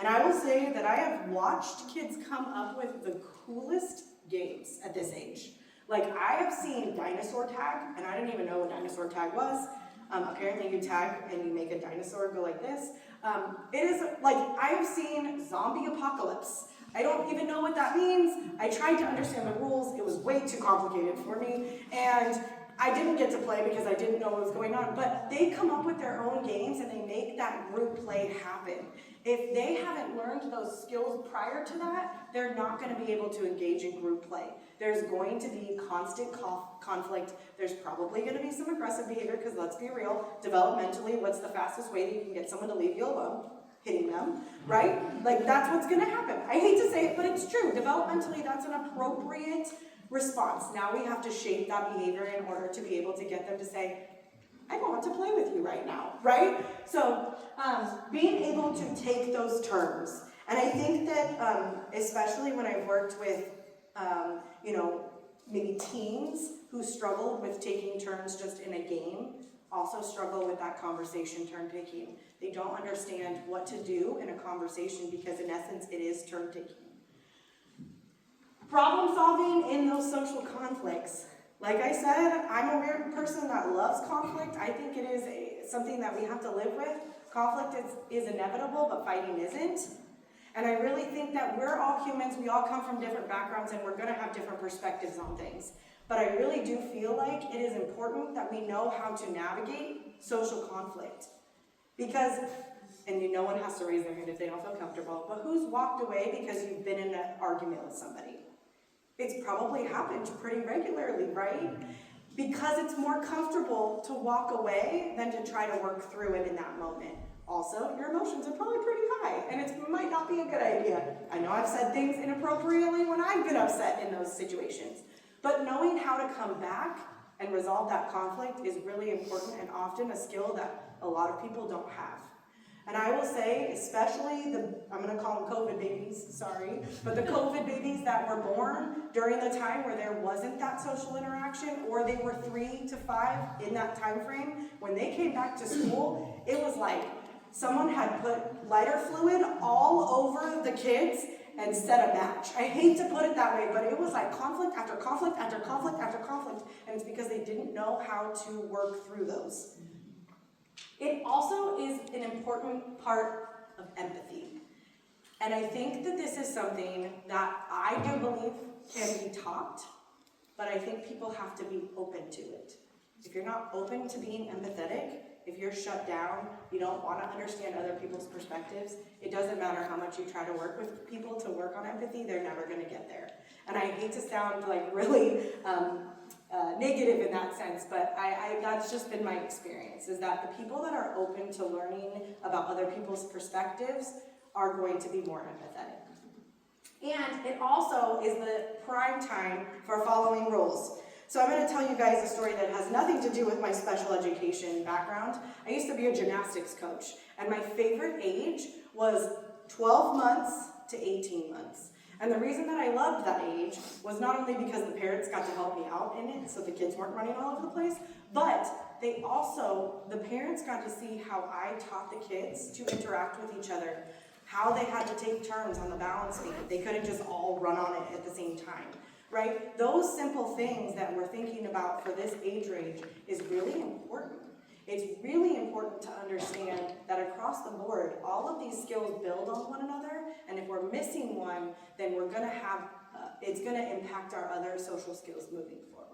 And I will say that I have watched kids come up with the coolest games at this age. Like, I have seen dinosaur tag, and I didn't even know what dinosaur tag was. Apparently you tag and you make a dinosaur go like this. It is like, I have seen zombie apocalypse. I don't even know what that means. I tried to understand the rules. It was way too complicated for me. And I didn't get to play because I didn't know what was going on. But they come up with their own games and they make that group play happen. If they haven't learned those skills prior to that, they're not going to be able to engage in group play. There's going to be constant conflict. There's probably going to be some aggressive behavior because let's be real, developmentally, what's the fastest way that you can get someone to leave you alone? Hitting them, right? Like, that's what's going to happen. I hate to say it, but it's true. Developmentally, that's an appropriate response. Now we have to shape that behavior in order to be able to get them to say, I want to play with you right now, right? So being able to take those terms, and I think that especially when I've worked with, maybe teens who struggle with taking turns just in a game, also struggle with that conversation turn taking. They don't understand what to do in a conversation because in essence it is turn taking. Problem solving in those social conflicts. Like I said, I'm a weird person that loves conflict. I think it is something that we have to live with. Conflict is inevitable, but fighting isn't. And I really think that we're all humans, we all come from different backgrounds, and we're going to have different perspectives on things. But I really do feel like it is important that we know how to navigate social conflict. Because, and no one has to raise their hand if they don't feel comfortable, but who's walked away because you've been in an argument with somebody? It's probably happened pretty regularly, right? Because it's more comfortable to walk away than to try to work through it in that moment. Also, your emotions are probably pretty high, and it might not be a good idea. I know I've said things inappropriately when I've been upset in those situations. But knowing how to come back and resolve that conflict is really important and often a skill that a lot of people don't have. And I will say, especially I'm going to call them COVID babies, sorry, but the COVID babies that were born during the time where there wasn't that social interaction, or they were 3 to 5 in that time frame, when they came back to school, it was like someone had put lighter fluid all over the kids and set a match. I hate to put it that way, but it was like conflict after conflict after conflict after conflict, and it's because they didn't know how to work through those. It also is an important part of empathy. And I think that this is something that I do believe can be taught, but I think people have to be open to it. If you're not open to being empathetic, if you're shut down, you don't want to understand other people's perspectives, it doesn't matter how much you try to work with people to work on empathy, they're never going to get there. And I hate to sound like really negative in that sense, but that's just been my experience, is that the people that are open to learning about other people's perspectives are going to be more empathetic. And it also is the prime time for following rules. So I'm going to tell you guys a story that has nothing to do with my special education background. I used to be a gymnastics coach, and my favorite age was 12 months to 18 months. And the reason that I loved that age was not only because the parents got to help me out in it, so the kids weren't running all over the place, but the parents got to see how I taught the kids to interact with each other, how they had to take turns on the balance beam. They couldn't just all run on it at the same time, right? Those simple things that we're thinking about for this age range is really important. It's really important to understand that across the board, all of these skills build on one another, and if we're missing one, then we're going to have, it's going to impact our other social skills moving forward.